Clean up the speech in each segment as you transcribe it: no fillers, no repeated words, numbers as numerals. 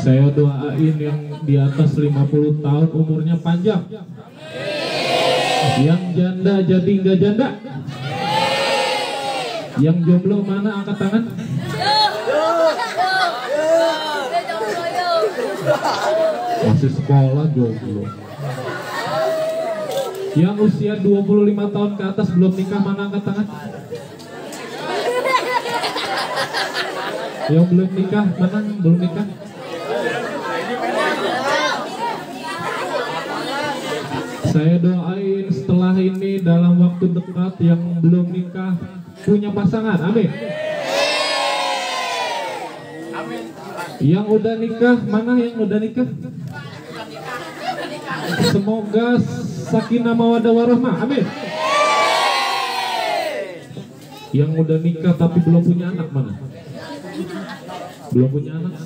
Saya doain yang di atas 50 tahun umurnya panjang. Yang janda jadi nggak janda. Yang jomblo mana angkat tangan? Masih sekolah jomblo. Yang usia 25 tahun ke atas belum nikah mana angkat tangan? Yang belum nikah mana? Belum nikah? Saya doain setelah ini dalam waktu dekat yang belum nikah punya pasangan, amin. Yang udah nikah, mana yang udah nikah? Semoga sakinah mawaddah warahmah, amin. Yang udah nikah tapi belum punya anak mana? Belum punya anak?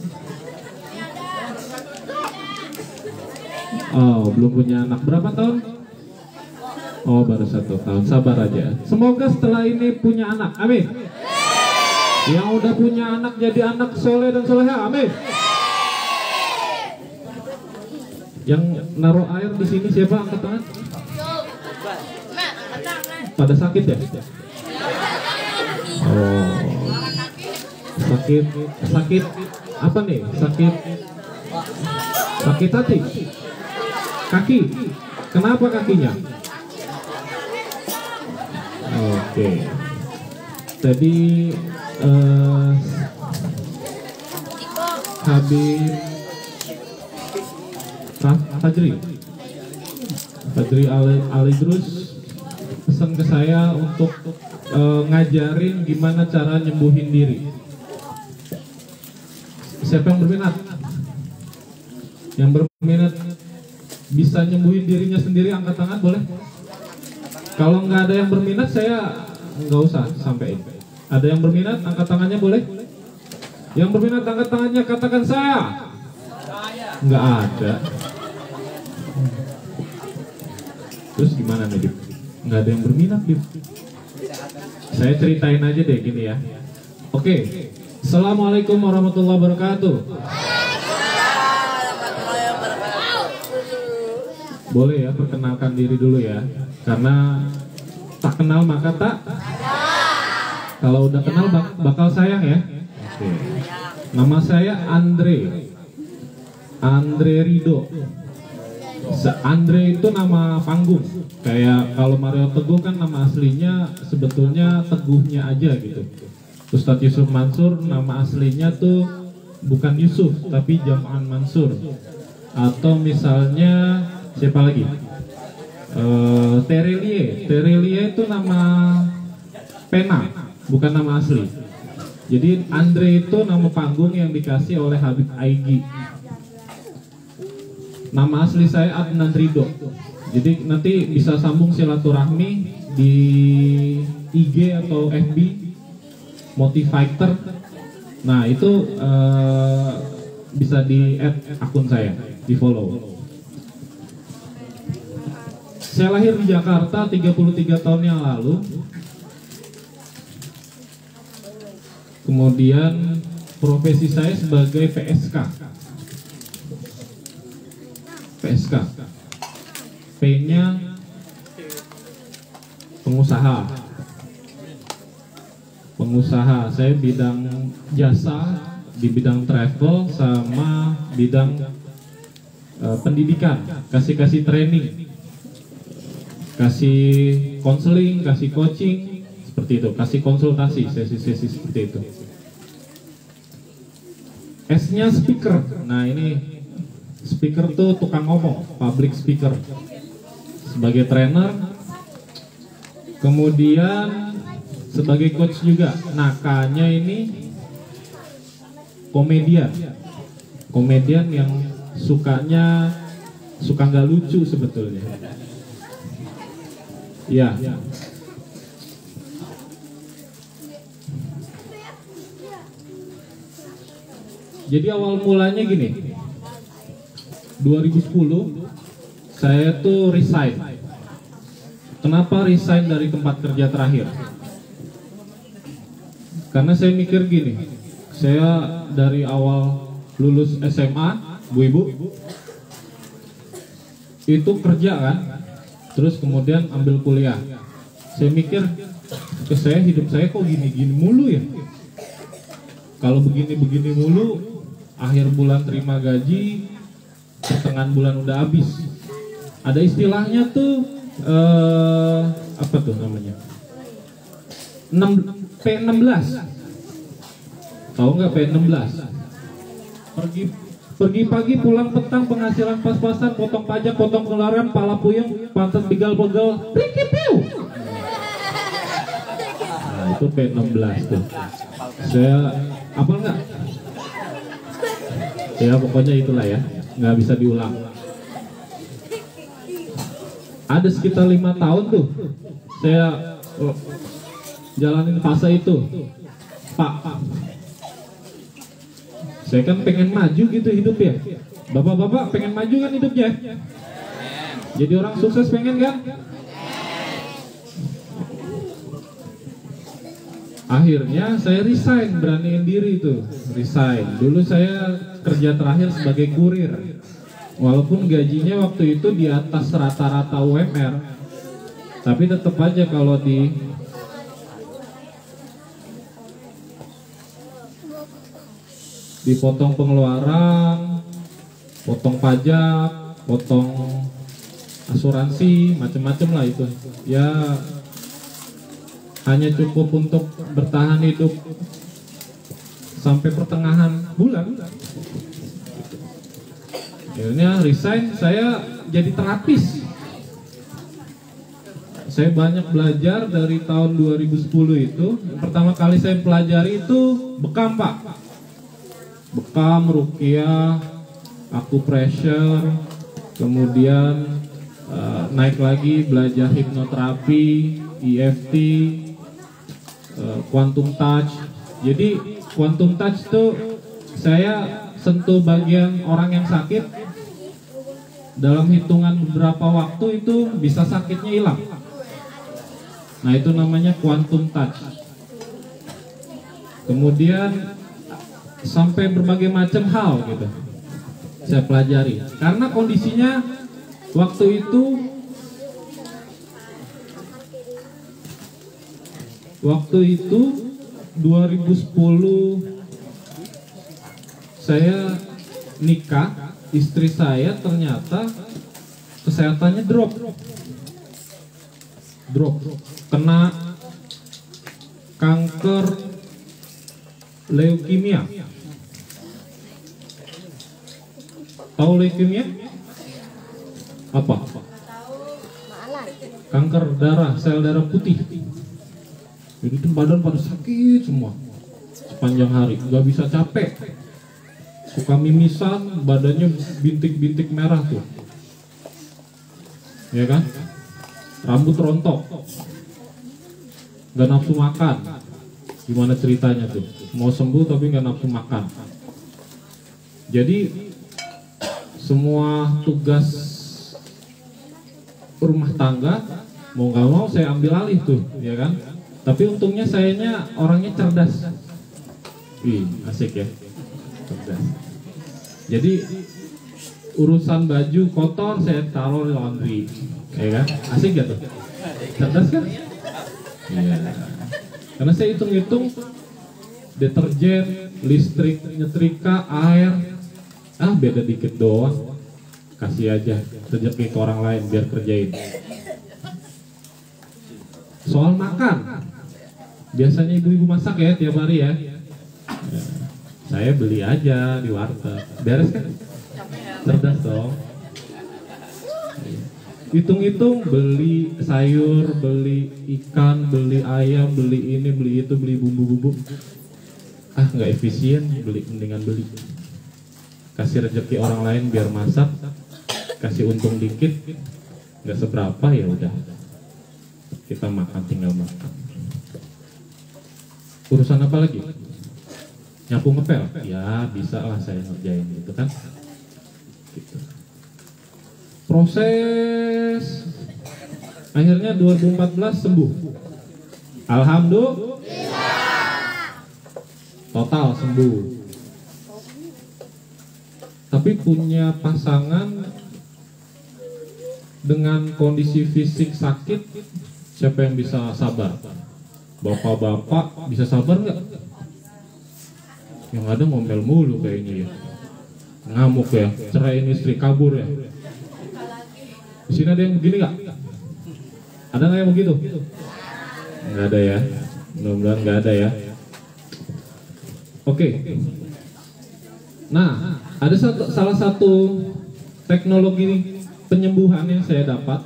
Oh, belum punya anak. Berapa tahun? Oh, baru 1 tahun. Sabar aja. Semoga setelah ini punya anak, amin. Yang udah punya anak jadi anak soleh dan soleha, amin. Yang naruh air di sini siapa? Angkat tangan. Pada sakit ya? Oh, sakit apa nih? Sakit hati, kaki. Kenapa kakinya? Oke. Tadi Habib Fajri Alidrus pesan ke saya untuk ngajarin gimana cara nyembuhin diri. Siapa yang berminat? Yang berminat bisa nyembuhin dirinya sendiri angkat tangan boleh? Kalau nggak ada yang berminat saya nggak usah sampein. Ada yang berminat angkat tangannya boleh? Yang berminat angkat tangannya katakan saya. Nggak ada. Terus gimana nih Dip? Nggak ada yang berminat Dip. Saya ceritain aja deh gini ya. Oke. Assalamualaikum warahmatullahi wabarakatuh. Boleh ya perkenalkan diri dulu ya. Karena tak kenal maka tak. Kalau udah kenal bakal sayang ya. Oke. Nama saya Andre Rido. Andre itu nama panggung. Kayak kalau Mario Teguh kan nama aslinya sebetulnya Teguhnya aja gitu. Ustadz Yusuf Mansur nama aslinya tuh bukan Yusuf tapi Jam'an Mansur. Atau misalnya siapa lagi? Terelie itu nama pena, bukan nama asli. Jadi Andre itu nama panggung yang dikasih oleh Habib Aigi. Nama asli saya Adnan Rido. Jadi nanti bisa sambung silaturahmi di IG atau FB Motivator. Nah itu bisa di add akun saya, di follow. Saya lahir di Jakarta 33 tahun yang lalu. Kemudian profesi saya sebagai PSK. P-nya pengusaha. Saya bidang jasa di bidang travel sama bidang pendidikan, kasih training, kasih konseling, kasih coaching, seperti itu, kasih konsultasi, sesi-sesi seperti itu. S-nya speaker. Nah ini speaker tuh tukang ngomong, public speaker. Sebagai trainer, kemudian sebagai coach juga. Nah K-nya ini komedian yang suka nggak lucu sebetulnya. Ya. Jadi awal mulanya gini, 2010 saya tuh resign. Kenapa resign dari tempat kerja terakhir? Karena saya mikir gini, saya dari awal lulus SMA, Bu Ibu, itu kerja kan, terus kemudian ambil kuliah. Saya mikir, hidup saya kok gini-gini mulu ya. Kalau begini-begini mulu, akhir bulan terima gaji, pertengahan bulan udah habis. Ada istilahnya tuh, apa tuh namanya? P16. Tahu nggak P16? Pergi pagi, pulang petang, penghasilan pas-pasan, potong pajak, potong pengeluaran, pala puyeng, pantat pegal-pegal, prikipiu. Nah, itu P16 tuh. Saya apa enggak? Ya pokoknya itulah ya, nggak bisa diulang. Ada sekitar 5 tahun tuh saya jalanin fase itu, Pak. Saya kan pengen maju gitu hidup ya. Bapak-bapak pengen maju kan hidupnya? Jadi orang sukses pengen kan? Akhirnya saya resign, beraniin diri itu, resign. Dulu saya kerja terakhir sebagai kurir. Walaupun gajinya waktu itu di atas rata-rata UMR, tapi tetap aja kalau dipotong pengeluaran, potong pajak, potong asuransi, macam-macam lah itu. Ya hanya cukup untuk bertahan hidup sampai pertengahan bulan. Akhirnya resign, saya jadi terapis. Saya banyak belajar dari tahun 2010 itu. Yang pertama kali saya pelajari itu bekam, Pak. Bekam, ruqyah, acupressure, kemudian naik lagi belajar hipnoterapi, EFT, quantum touch. Jadi quantum touch itu saya sentuh bagian orang yang sakit, dalam hitungan beberapa waktu itu bisa sakitnya hilang. Nah itu namanya quantum touch. Kemudian sampai berbagai macam hal gitu saya pelajari, karena kondisinya waktu itu 2010 saya nikah, istri saya ternyata kesehatannya drop, kena kanker leukemia. Tahu leukemia? Apa? Kanker darah, sel darah putih. Jadi itu badan pada sakit semua sepanjang hari, nggak bisa capek, suka mimisan, badannya bintik-bintik merah tuh, ya kan? Rambut rontok, nggak nafsu makan. Gimana ceritanya tuh? Mau sembuh tapi nggak nafsu makan. Jadi semua tugas rumah tangga mau nggak mau saya ambil alih tuh, ya kan? Tapi untungnya sayanya orangnya cerdas. Asik ya, cerdas. Jadi urusan baju kotor saya taruh di laundry, ya kan? Asik gak tuh? Cerdas kan? Iya. Karena saya hitung-hitung deterjen, listrik, nyetrika, air, beda dikit doang. Kasih aja rezeki ke orang lain biar kerjain. Soal makan, biasanya ibu-ibu masak ya tiap hari ya. Saya beli aja di warteg, beres kan? Cerdas dong. Hitung-hitung beli sayur, beli ikan, beli ayam, beli ini, beli itu, beli bumbu-bumbu. Nggak efisien, mendingan beli. Kasih rezeki orang lain biar masak, kasih untung dikit, nggak seberapa ya udah. Kita makan, tinggal makan. Urusan apa lagi? Nyapu ngepel? Ya bisa lah saya ngerjain gitu kan. Gitu. Proses akhirnya 2014 sembuh. Alhamdulillah. Total sembuh. tapi punya pasangan dengan kondisi fisik sakit, siapa yang bisa sabar? Bapak-bapak bisa sabar nggak? Yang ada ngomel mulu kayaknya ya, ngamuk ya, ceraiin istri, kabur ya. Di sini ada yang begini nggak? Ada nggak yang begitu? Nggak ada ya, mudah-mudahan nggak ada ya. Oke. Nah, ada salah satu teknologi penyembuhan yang saya dapat,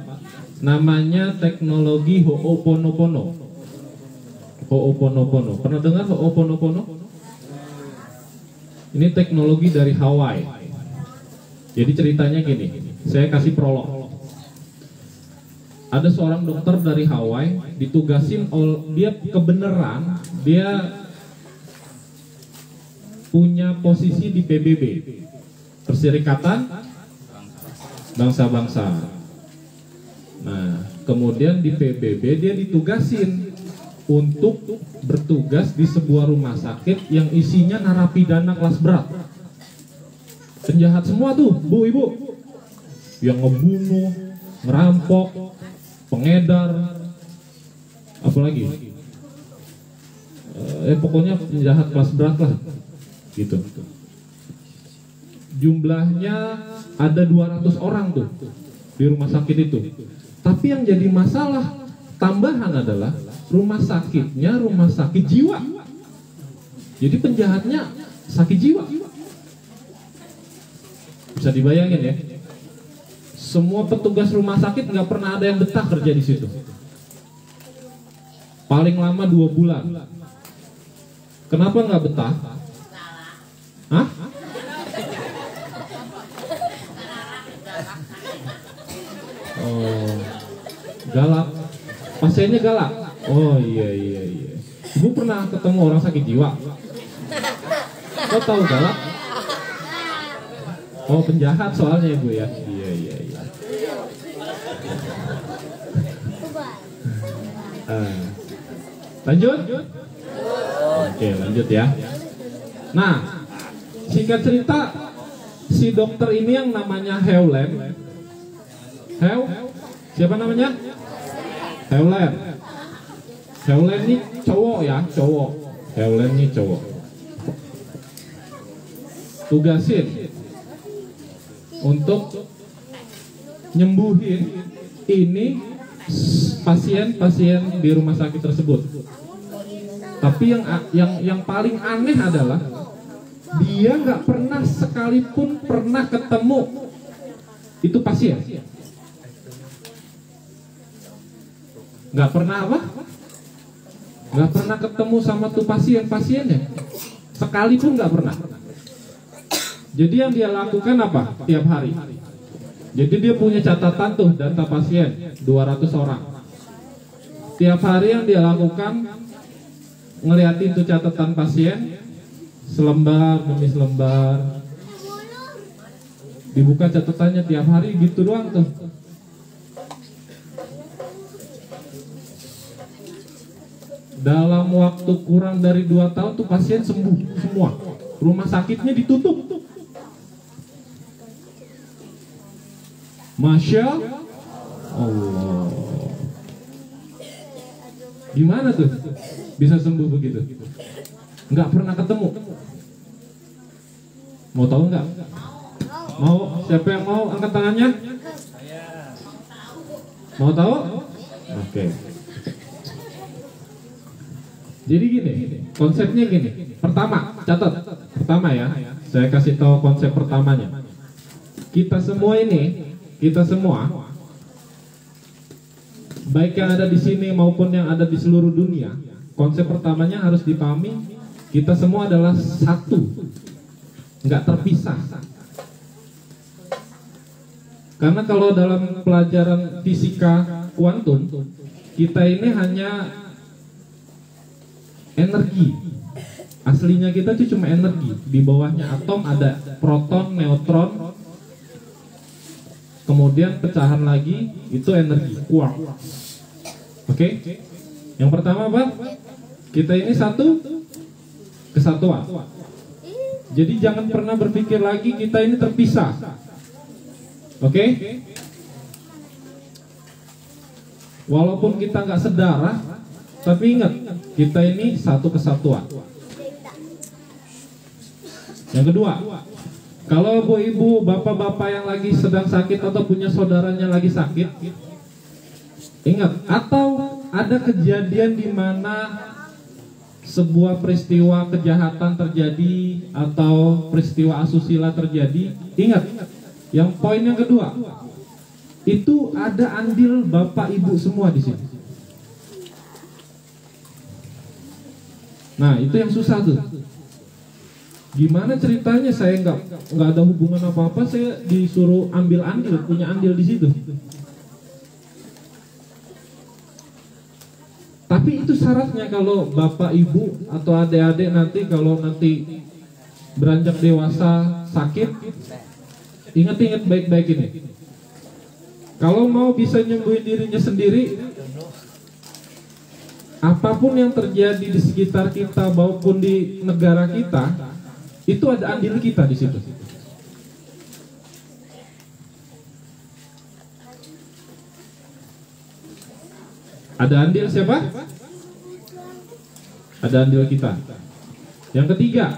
namanya teknologi Ho'oponopono. Ho'oponopono. Pernah dengar Ho'oponopono? Ini teknologi dari Hawaii. Jadi ceritanya gini, saya kasih prolog. Ada seorang dokter dari Hawaii ditugasin, dia kebenaran dia punya posisi di PBB, Perserikatan Bangsa-Bangsa. Nah, kemudian di PBB dia ditugasin untuk bertugas di sebuah rumah sakit yang isinya narapidana kelas berat, penjahat semua tuh, bu ibu, yang ngebunuh, ngerampok, pengedar, apalagi, pokoknya penjahat kelas berat lah, gitu. Jumlahnya ada 200 orang tuh di rumah sakit itu. Tapi yang jadi masalah tambahan adalah rumah sakitnya rumah sakit jiwa. Jadi penjahatnya sakit jiwa. Bisa dibayangin ya. Semua petugas rumah sakit nggak pernah ada yang betah kerja di situ. Paling lama 2 bulan. Kenapa nggak betah? Hah? Oh, galak. Pasiennya galak. Oh iya. Ibu pernah ketemu orang sakit jiwa? Kok tahu galak? Oh, penjahat soalnya ibu ya. Iya. Lanjut? Oke, lanjut ya. Nah, singkat cerita, si dokter ini yang namanya Hewlett. Siapa namanya? Hewlett. Hewlett ini cowok ya, cowok. Hewlett ini cowok. Tugasin untuk nyembuhin ini pasien-pasien di rumah sakit tersebut. Tapi yang paling aneh adalah dia nggak pernah sekalipun pernah ketemu itu pasien. Nggak pernah apa? Nggak pernah ketemu sama tuh pasiennya. Sekalipun nggak pernah. Jadi yang dia lakukan apa? Tiap hari. Jadi dia punya catatan tuh, data pasien 200 orang. Tiap hari yang dia lakukan, ngeliatin tuh catatan pasien, selembar demi selembar. Dibuka catatannya tiap hari, gitu doang tuh. Dalam waktu kurang dari 2 tahun tuh pasien sembuh semua. Rumah sakitnya ditutup. Masya Allah. Gimana tuh bisa sembuh begitu? Nggak pernah ketemu. Mau tahu nggak? Mau? Siapa yang mau angkat tangannya? Mau tahu? Oke. Jadi gini, konsepnya gini. Pertama, catat. Pertama ya, saya kasih tahu konsep pertamanya. Kita semua, baik yang ada di sini maupun yang ada di seluruh dunia, konsep pertamanya harus dipahami. Kita semua adalah satu, nggak terpisah. Karena kalau dalam pelajaran fisika kuantum, kita ini hanya energi. Aslinya kita itu cuma energi. Di bawahnya atom ada proton, neutron, kemudian pecahan lagi, itu energi, quark. Oke? Yang pertama apa? Kita ini satu kesatuan. Jadi jangan pernah berpikir lagi kita ini terpisah. Oke? Walaupun kita nggak sedarah, tapi ingat kita ini satu kesatuan. Yang kedua, kalau ibu-ibu, bapak-bapak yang lagi sedang sakit atau punya saudaranya lagi sakit, ingat, atau ada kejadian di mana sebuah peristiwa kejahatan terjadi atau peristiwa asusila terjadi, ingat, yang poin yang kedua, itu ada andil bapak ibu semua di sini. Nah, itu yang susah tuh. Gimana ceritanya saya nggak ada hubungan apa-apa, saya disuruh ambil andil, punya andil di situ. Tapi itu syaratnya kalau bapak ibu atau adik-adik nanti kalau nanti beranjak dewasa sakit, ingat-ingat baik-baik ini. Kalau mau bisa nyembuhin dirinya sendiri, apapun yang terjadi di sekitar kita maupun di negara kita, itu ada andil kita di situ. Ada andil siapa? Ada andil kita. Yang ketiga,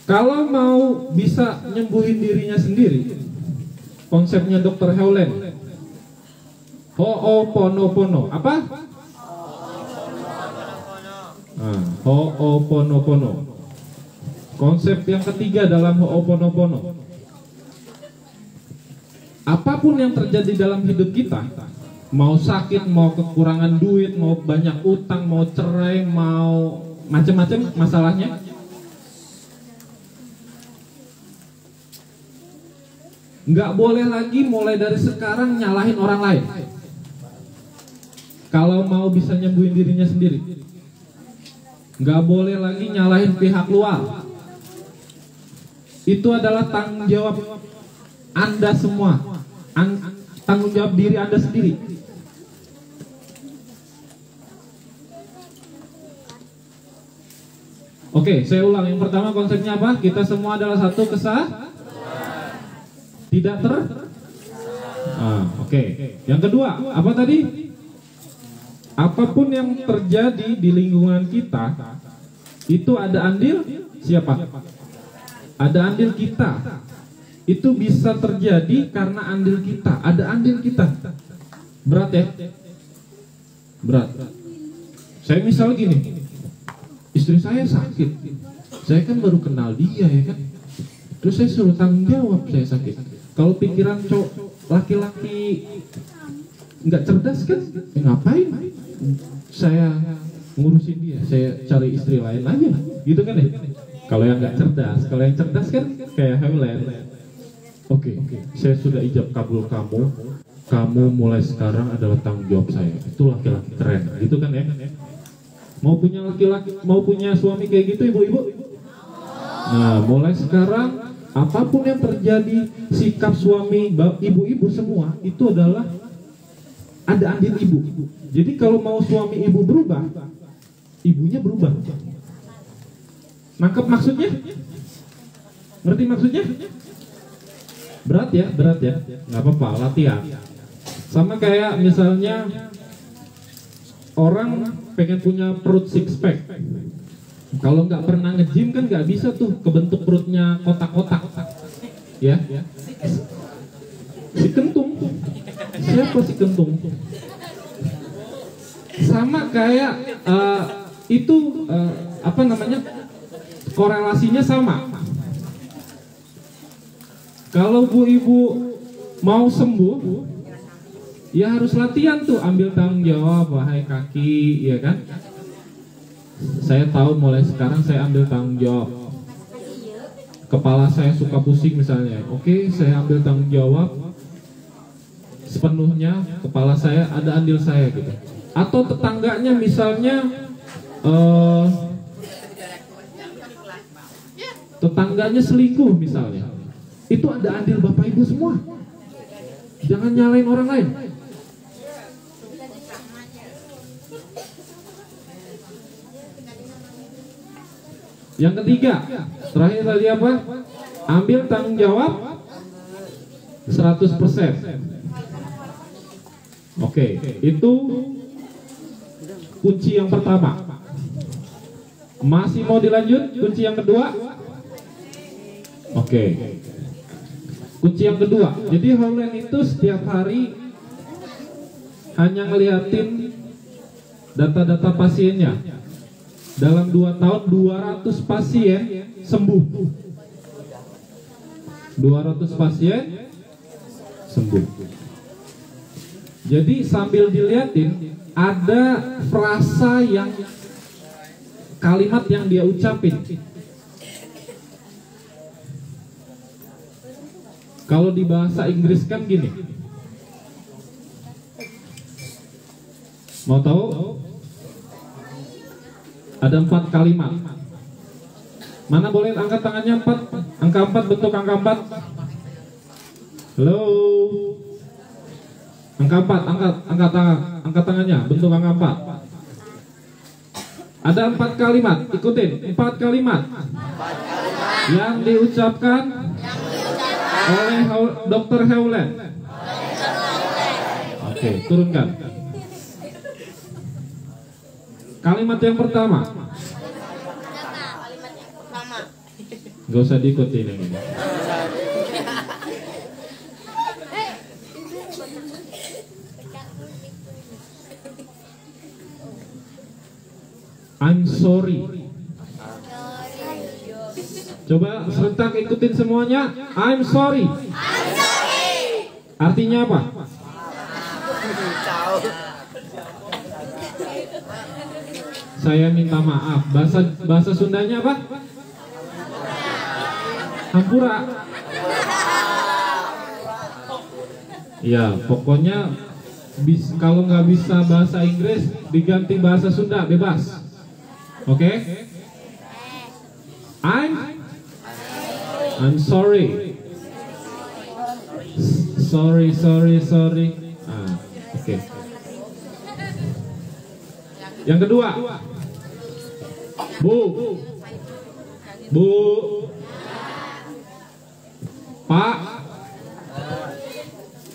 kalau mau bisa nyembuhin dirinya sendiri, konsepnya Dr. Heulen, Ho'oponopono. Apa? Ho'oponopono. Konsep yang ketiga dalam Ho'oponopono. Apapun yang terjadi dalam hidup kita, mau sakit, mau kekurangan duit, mau banyak utang, mau cerai, mau macam-macam masalahnya, nggak boleh lagi mulai dari sekarang nyalahin orang lain. Kalau mau bisa nyembuhin dirinya sendiri, nggak boleh lagi nyalahin pihak luar. Itu adalah tanggung jawab Anda semua, tanggung jawab diri Anda sendiri. Oke, saya ulang. Yang pertama konsepnya apa? Kita semua adalah satu kesatuan. Tidak ter. Oke. Yang kedua, apa tadi? Apapun yang terjadi di lingkungan kita, itu ada andil siapa? Ada andil kita. Itu bisa terjadi karena andil kita. Ada andil kita. Berat ya? Berat. Saya misal gini, istri saya sakit, saya kan baru kenal dia ya kan, terus saya suruh tanggung jawab saya sakit. Kalau pikiran laki-laki nggak cerdas kan, ngapain saya ngurusin dia, saya cari istri lain aja, gitu kan ya. Kalau yang nggak cerdas, kalau yang cerdas kan kayak Heulen. Oke, saya sudah ijab kabul kamu mulai sekarang adalah tanggung jawab saya. Itu laki-laki keren, gitu kan ya. Mau punya laki-laki, mau punya suami kayak gitu ibu-ibu? Nah, mulai sekarang apapun yang terjadi, sikap suami, ibu-ibu semua itu adalah ada andil ibu. Jadi kalau mau suami ibu berubah, ibunya berubah. Nangkep maksudnya? Ngerti maksudnya? Berat ya, nggak apa-apa, latihan. Sama kayak misalnya orang pengen punya perut six pack, kalau nggak pernah nge-gym kan nggak bisa tuh kebentuk perutnya kotak-kotak, ya. Si kentung, siapa si kentung? Sama kayak apa namanya? Korelasinya sama. Kalau bu ibu mau sembuh, ya harus latihan tuh, ambil tanggung jawab, wahai kaki, ya kan? Saya tahu mulai sekarang saya ambil tanggung jawab. Kepala saya suka pusing misalnya, oke, saya ambil tanggung jawab sepenuhnya, kepala saya ada andil saya gitu. Atau tetangganya misalnya tetangganya selingkuh misalnya, itu ada andil bapak ibu semua. Jangan nyalain orang lain. Yang ketiga, terakhir tadi apa? Ambil tanggung jawab 100%. Oke, itu kunci yang pertama. Masih mau dilanjut kunci yang kedua? Oke. Kunci yang kedua. Jadi Howland itu setiap hari hanya ngeliatin data-data pasiennya. Dalam 2 tahun 200 pasien sembuh. 200 pasien sembuh. Jadi sambil diliatin ada frasa yang kalimat yang dia ucapin. Kalau di bahasa Inggris kan gini. Mau tahu? Ada 4 kalimat. Mana boleh angkat tangannya 4? Angka 4, bentuk angka 4. Halo. Angka 4, angkat tangannya, bentuk angka 4. Ada 4 kalimat, ikutin 4 kalimat yang diucapkan oleh Dr. Howland. Oke, turunkan. Kalimat yang pertama. Gak usah diikutin yang ini. I'm sorry. Coba serentak ikutin semuanya. I'm sorry. Artinya apa? Saya minta maaf. Bahasa Sundanya apa? Hampura. Ya, pokoknya kalau nggak bisa bahasa Inggris diganti bahasa Sunda, bebas. Oke? I'm sorry. Sorry. Oke. Yang kedua. Bu. Pak.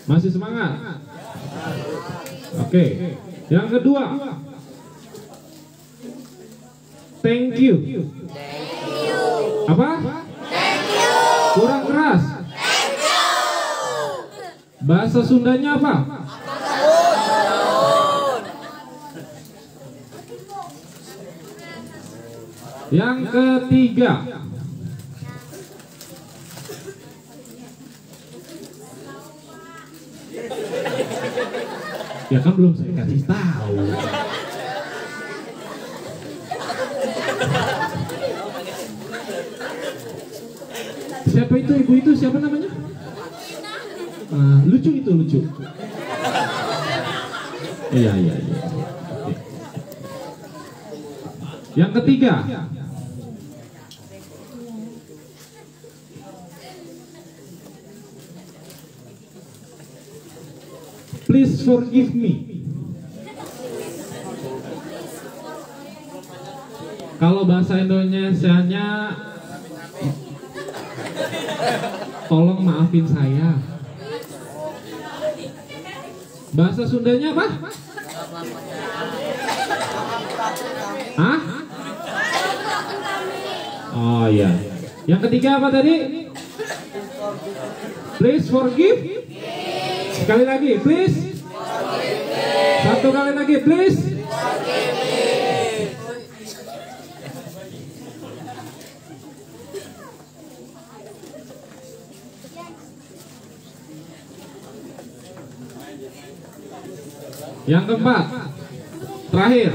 Masih semangat? Oke. Yang kedua. Thank you. Apa? Kurang keras. Bahasa Sundanya apa? Yang ketiga. Ya kan belum saya kasih tahu. Siapa itu? Ibu itu siapa namanya? Lucu itu, lucu. Iya. Yang ketiga. Please forgive me. Kalau bahasa Indonesianya, tolong maafin saya. Bahasa Sundanya apa? Hah? Oh iya. Yang ketiga apa tadi? Please forgive. Sekali lagi, please. Satu kali lagi, please. Yang keempat, terakhir.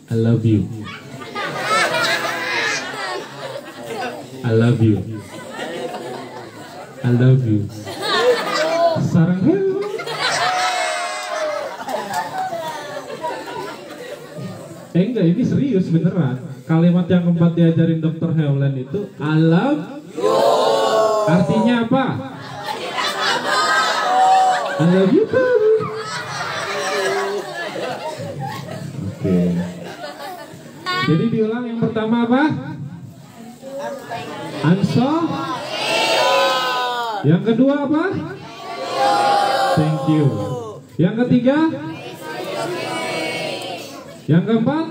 I love you. I love you. I love you. Sarang. Enggak, ini serius beneran. Kalimat yang keempat diajarin Dr. Howland itu I love you. Artinya apa? I love you. Oke. Jadi diulang yang pertama apa? Anso. Yang kedua apa? Thank you. Yang ketiga? Yang keempat?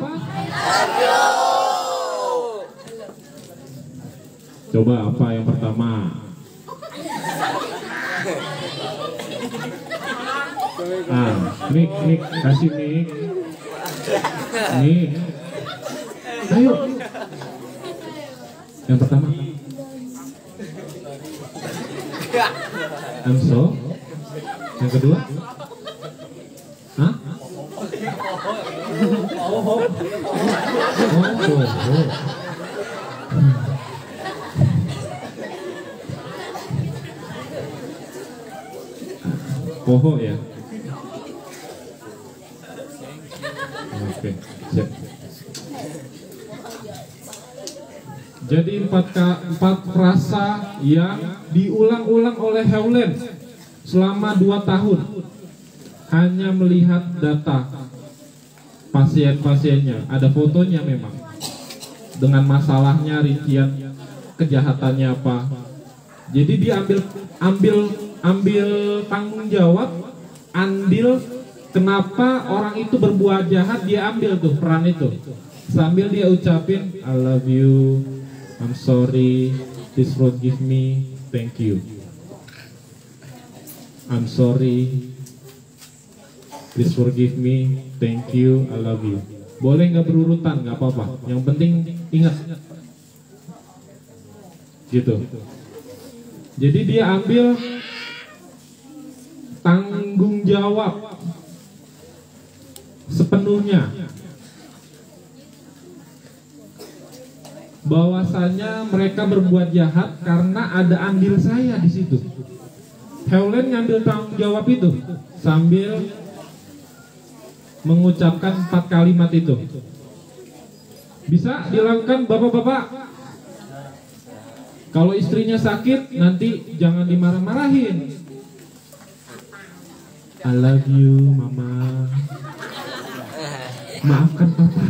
Coba apa yang pertama? Mik, kasih mik. Mik. Ayo. Yang pertama. I'm so. Yang kedua? Hah? Oh. Poho ya. Oke, siap. Jadi empat frasa yang diulang-ulang oleh Hewlen selama 2 tahun, hanya melihat data pasien-pasiennya, ada fotonya memang, dengan masalahnya, rincian kejahatannya apa. Jadi dia ambil tanggung jawab, andil kenapa orang itu berbuat jahat, dia ambil tuh peran itu, sambil dia ucapin I love you, I'm sorry, please forgive me, thank you. I'm sorry, please forgive me, thank you, I love you. Boleh nggak berurutan, nggak apa-apa. Yang penting ingat, gitu. Jadi dia ambil tanggung jawab sepenuhnya, bahwasanya mereka berbuat jahat karena ada andil saya di situ. Hewlen ngambil tanggung jawab itu sambil mengucapkan 4 kalimat itu. Bisa dilakukan bapak-bapak. Kalau istrinya sakit, nanti jangan dimarah-marahin. I love you, mama. Maafkan papa.